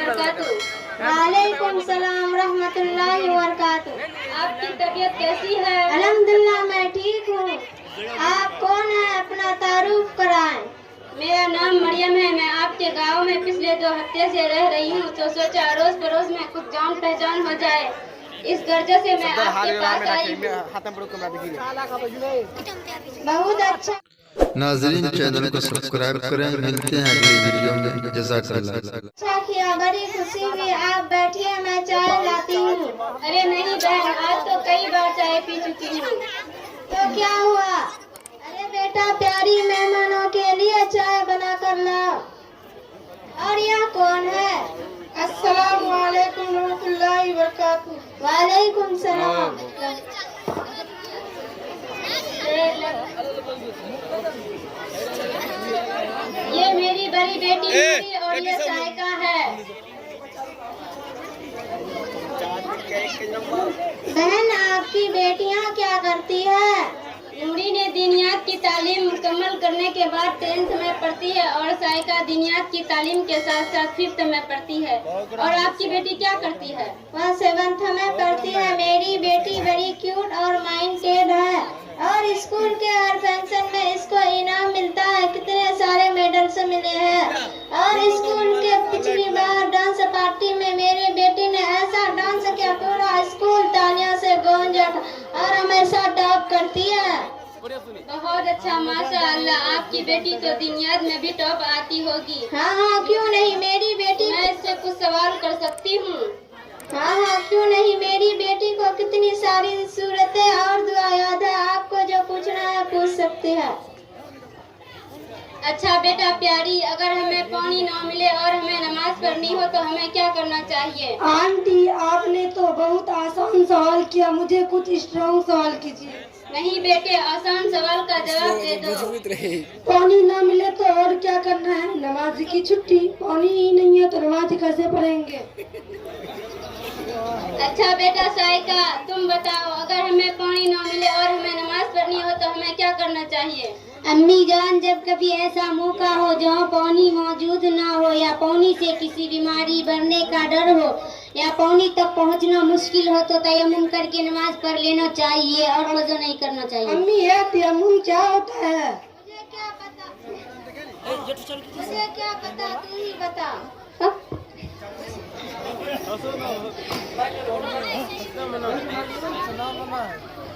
वबरकातुहू। वालेकुम सलाम रहमतुल्लाहि वबरकातुहू। आपकी तबीयत कैसी है? अल्हम्दुलिल्लाह मैं ठीक हूँ। आप कौन है, अपना तारुफ कराएं। मेरा नाम मरियम है। मैं आपके गांव में पिछले 2 हफ्ते से रह रही हूँ, तो सोचा अड़ोस पड़ोस में कुछ जान पहचान हो जाए, इस गर्ज से मैं आपके पास आई हूँ। बहुत अच्छा। नाजरीन चैनल को सब्सक्राइब करें। मिलते हैं अगली वीडियो में। जज़ाकल्लाह। अच्छा किया, बड़ी खुशी हुई। आप बैठिए, मैं चाय लाती हूँ। अरे नहीं बहन, आज तो कई बार चाय पी चुकी हूँ। तो क्या हुआ? अरे बेटा, प्यारी मेहमानों के लिए चाय बना कर लाओ। और यह कौन है? अस्सलामु अलैकुम रहमतुल्लाहि वबरकातुहू। वालेकुम सलाम। ये मेरी बड़ी बेटी नूरी और ये साइका है। बहन, आपकी बेटियाँ क्या करती है? नूरी ने दीनियात की तालीम मुकम्मल करने के बाद 10th में पढ़ती है और साइका दीनियात की तालीम के साथ साथ 5th में पढ़ती है। और आपकी बेटी क्या करती है? वह 7th में पढ़ती है। मेरी बेटी बड़ी क्यूट और माइंडेड है और स्कूल के हर फंक्शन में इसको इनाम मिलता है। कितने सारे मेडल्स मिले हैं। और स्कूल के पिछली बार डांस पार्टी में मेरी बेटी ने ऐसा डांस किया, पूरा स्कूल तालियों से गूंज उठा और हमेशा टॉप करती है। बहुत अच्छा, माशाअल्लाह। आपकी बेटी तो दीनियात में भी टॉप आती होगी। हाँ हाँ, क्यों नहीं। मेरी बेटी, मैं इससे कुछ सवाल कर सकती हूँ? हाँ हाँ, क्यों नहीं। मेरी बेटी को कितनी सारी सूरतें और दुआ याद है। आपको जो पूछना है पूछ सकती है। अच्छा बेटा प्यारी, अगर हमें पानी ना मिले और हमें नमाज पढ़नी हो तो हमें क्या करना चाहिए? आंटी, आपने तो बहुत आसान सवाल किया, मुझे कुछ स्ट्रॉन्ग सवाल कीजिए। नहीं बेटे, आसान सवाल का जवाब दे दो। पानी ना मिले तो और क्या करना है? नमाज की छुट्टी। पानी ही नहीं है तो नमाज कैसे पढ़ेंगे? अच्छा बेटा साइका, तुम बताओ, अगर हमें पानी ना मिले और हमें नमाज पढ़नी हो तो हमें क्या करना चाहिए? अम्मी जान, जब कभी ऐसा मौका हो जहाँ पानी मौजूद ना हो या पानी से किसी बीमारी बढ़ने का डर हो या पानी तक पहुँचना मुश्किल हो तो तयम्मुम करके नमाज पढ़ लेना चाहिए और वज़ू नहीं करना चाहिए। अम्मी, ये तयम्मुम क्या होता है? मुझे क्या पता, तू ही बता।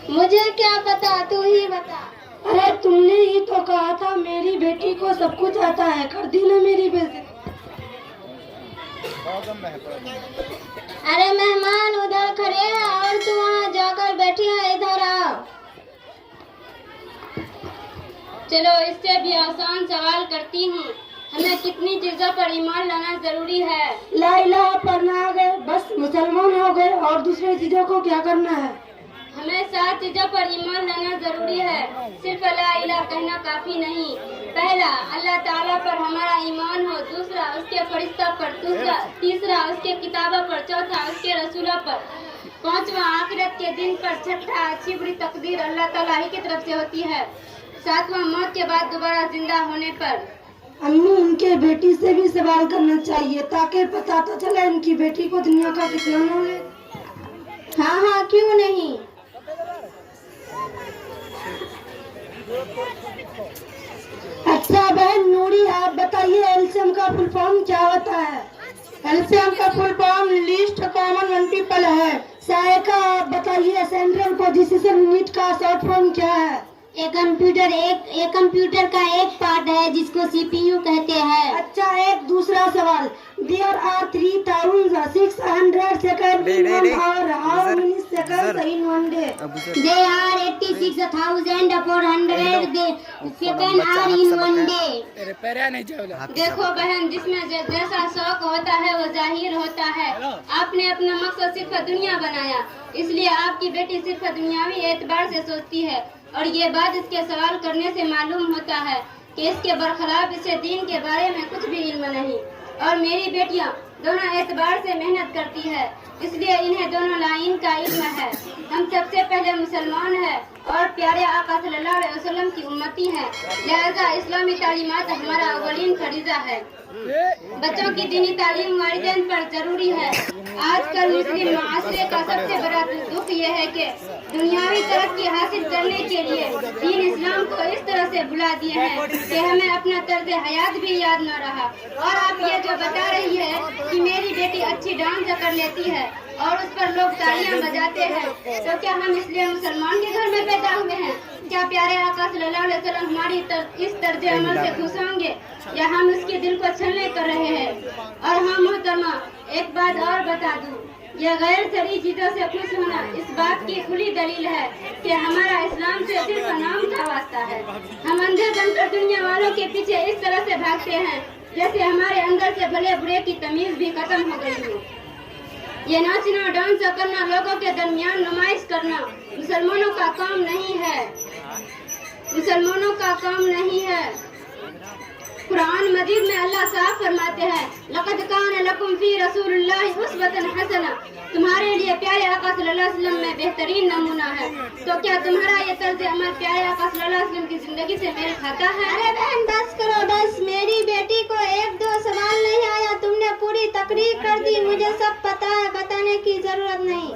मुझे क्या पता, तू ही बता। अरे तुमने ही तो कहा था मेरी बेटी को सब कुछ आता है। कर दी ना मेरी बेटी। अरे मेहमान उधर खड़े हैं और तू वहाँ जाकर बैठी है, इधर आओ। चलो इससे भी आसान सवाल करती हूँ। हमें कितनी चीजों पर ईमान लाना जरूरी है? ला इलाहा पढ़ना आ गए, बस मुसलमान हो गए। और दूसरी चीजों को क्या करना है? हमें 7 चीजों पर ईमान लाना जरूरी है। सिर्फ ला इलाहा कहना काफी नहीं। पहला, अल्लाह ताला पर हमारा ईमान हो। दूसरा, उसके फरिश्ता पर। तीसरा, उसके किताबों पर। चौथा, उसके रसूलों पर। पांचवा, आखिरत के दिन पर। छठा, अच्छी बुरी तकदीर अल्लाह ताला ही की तरफ से होती है। सातवां, मौत के बाद दोबारा जिंदा होने पर। अम्मी, उनके बेटी से भी सवाल करना चाहिए ताकि पता तो चले इनकी बेटी को दुनिया का कितना नॉलेज। हाँ हाँ, क्यों नहीं। अच्छा बहन नूरी, आप बताइए एलसीएम का फुल फॉर्म क्या होता है? एलसीएम का full form list common multiple है। सायका, आप बताइए सेंट्रल पोजीशन यूनिट का शॉर्ट फॉर्म क्या है? एक कंप्यूटर का एक पार्ट है जिसको सीपीयू कहते हैं। अच्छा, एक दूसरा सवाल। There are 3,600 seconds in 1 hour. How many seconds in 1 day? They are 86,400 second are in 1 day. देखो बहन, जिसमें जैसा शौक होता है वो जाहिर होता है। आपने अपना मकसद सिर्फ दुनिया बनाया, इसलिए आपकी बेटी सिर्फ दुनियावी एतबार से सोचती है। और ये बात इसके सवाल करने से मालूम होता है कि इसके बरखलाफ इसे दीन के बारे में कुछ भी इल्म नहीं। और मेरी बेटियां दोनों एतबार से मेहनत करती है, इसलिए इन्हें दोनों लाइन का इल्म है। हम सबसे पहले मुसलमान हैं और प्यारे आका सल्लल्लाहु अलैहि वसल्लम की उम्मती हैं, लिहाजा इस्लामी तालीमात हमारा अव्वलीन फरीज़ा है। बच्चों की दीनी तालीम वालिदैन पर जरूरी है। आजकल मुस्लिम माशरे का सबसे बड़ा दुख यह है कि दुनियावी तरक्की हासिल करने के लिए दीन इस्लाम को इस तरह से भुला दिए हैं कि हमें अपना तर्ज हयात भी याद न रहा। और आप ये जो बता रही है कि मेरी बेटी अच्छी डांस कर लेती है और उस पर लोग तालियां बजाते हैं, तो क्या हम इसलिए मुसलमान के घर में पैदा हुए हैं? क्या प्यारे आका सल्लल्लाहु अलैहि वसल्लम हमारी इस तर्ज अमल से खुश होंगे या हम उसके दिल को छलने कर रहे हैं? और हाँ मोहतरमा, एक बात और बता दूं, यह गैर शरई चीजों से खुश होना इस बात की खुली दलील है कि हमारा इस्लाम से सिर्फ नाम का वास्ता है। हम अंधे बनकर दुनिया वालों के पीछे इस तरह से भागते हैं जैसे हमारे अंदर से भले बुरे की तमीज भी खत्म हो गई हो। ये नाचना डांस करना, लोगों के दरमियान नुमाइश करना मुसलमानों का काम नहीं है, मुसलमानों का काम नहीं है। कुरान मजीद में अल्लाह साफ फरमाते हैं, लक़द कान लकुम फी रसूलिल्लाहि उस्वतुन हसना, तुम्हारे लिए प्यारे आका सल्लल्लाहु अलैहि वसल्लम में बेहतरीन नमूना है। तो क्या तुम्हारा ये तर्ज अमल प्यारे आका सल्लल्लाहु अलैहि वसल्लम की जिंदगी से मेल खाता है? अरे बहन बस करो बस, मेरी बेटी को एक दो सवाल नहीं आया, तुमने पूरी तकरीर कर दी। मुझे सब पता है, बताने की जरूरत नहीं।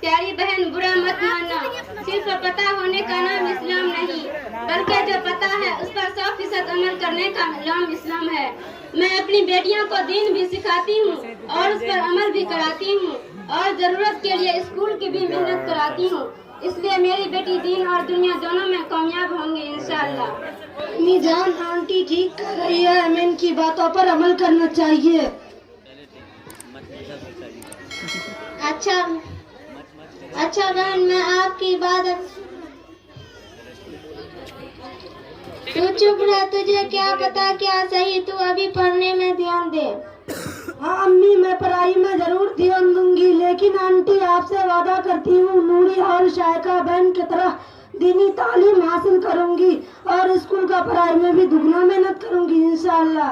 प्यारी बहन, बुरा मत मानना, सिर्फ पता होने का नाम इस्लाम नहीं, बल्कि जो पता है उस पर 100% अमल करने का नाम इस्लाम है। मैं अपनी बेटियों को दीन भी सिखाती हूँ और उस पर अमल भी कराती हूँ और जरूरत के लिए स्कूल की भी मेहनत कराती हूँ। इसलिए मेरी बेटी दीन और दुनिया दोनों में कामयाब होंगी इंशाअल्लाह। अम्मी जान, आंटी ठीक कर रही है, हमें इनकी बातों पर अमल करना चाहिए। अच्छा बहन, मैं आपकी बात। तू चुप रह, तुझे क्या पता क्या सही, तू अभी पढ़ने में ध्यान दे। हाँ अम्मी, मैं पढ़ाई में जरूर ध्यान दूंगी, लेकिन आंटी आपसे वादा करती हूँ नूरी और शायका बहन की तरह दीनी तालीम हासिल करूंगी और स्कूल का पढ़ाई में भी दुगना मेहनत करूंगी इंशाअल्लाह।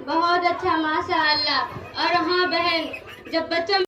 बहुत अच्छा, माशाअल्लाह। और हाँ बहन, जब बच्चों